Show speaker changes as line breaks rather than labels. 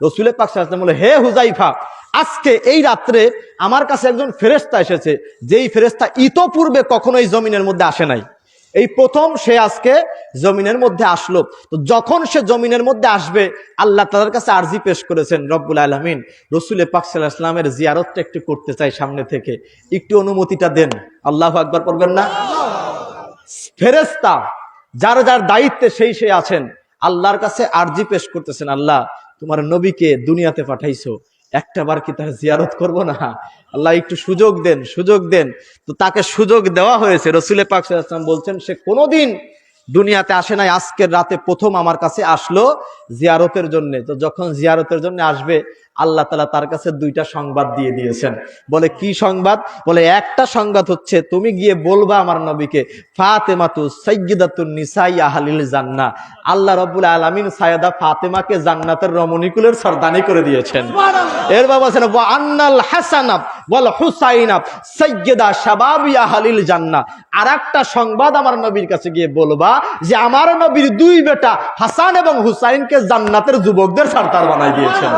রাসূল পাক সাল্লাল্লাহু আলাইহি ওয়াসাল্লাম বলে, হে হুযাইফা, আজকে এই রাত্রে আমার কাছে একজন ফেরেশতা এসেছে, যেই ফেরেশতা ইতোপূর্বে কখনোই জমিনের মধ্যে আসে নাই। এই প্রথম সে আজকে জমিনের মধ্যে আসলো। তো যখন সে জমিনের মধ্যে আসবে, আল্লাহ তাআলার কাছে আরজি পেশ করেছেন, রব্বুল আলামিন রাসূল পাক সাল্লাল্লাহু আলাইহি ওয়াসাল্লামের জিয়ারতটা একটু করতে চাই সামনে থেকে, একটু অনুমতিটা দেন। আল্লাহু আকবার পড়বেন না? ফেরেশতা যার যার দায়িত্বে সেই আছেন, আল্লাহর কাছে আরজি পেশ করতেছেন, আল্লাহ তোমার নবীকে দুনিয়াতে পাঠাইছো, একটা বার কি তার জিয়ারত করব না? আল্লাহ একটু সুযোগ দেন, সুযোগ দেন। তো তাকে সুযোগ দেওয়া হয়েছে। রাসূল পাক সাল্লাল্লাহু আলাইহি ওয়াসাল্লাম বলছেন, সে কোনোদিন দুনিয়াতে আসে নাই, আজকের রাতে প্রথম আমার কাছে আসলো জিয়ারতের জন্য। তো যখন জিয়ারতের জন্য আসবে, আল্লাহ তাআলা তার কাছে দুইটা সংবাদ দিয়ে দিয়েছেন। বলে কি সংবাদ? বলে একটা সংবাদ হচ্ছে, তুমি গিয়ে বলবা আমার নবীকে, ফাতেমাতু সাইয়্যিদাতুন নিসাই আহলিল জান্নাহ, আল্লাহ রাব্বুল আলামিন সাইয়্যিদা ফাতেমাকে জান্নাতের রমণীকুলের সর্দানি করে দিয়েছেন। এর বাবা বলেন, ওয়া আন্নাল হাসানা ওয়াল হুসাইনা সাইয়্যিদা শাবাবি আহলিল জান্নাহ, আরেকটা সংবাদ আমার নবীর কাছে গিয়ে বলবা যে আমার নবীর দুই বেটা হাসান এবং হুসাইনকে জান্নাতের যুবকদের সর্দার বানাই দিয়েছেন।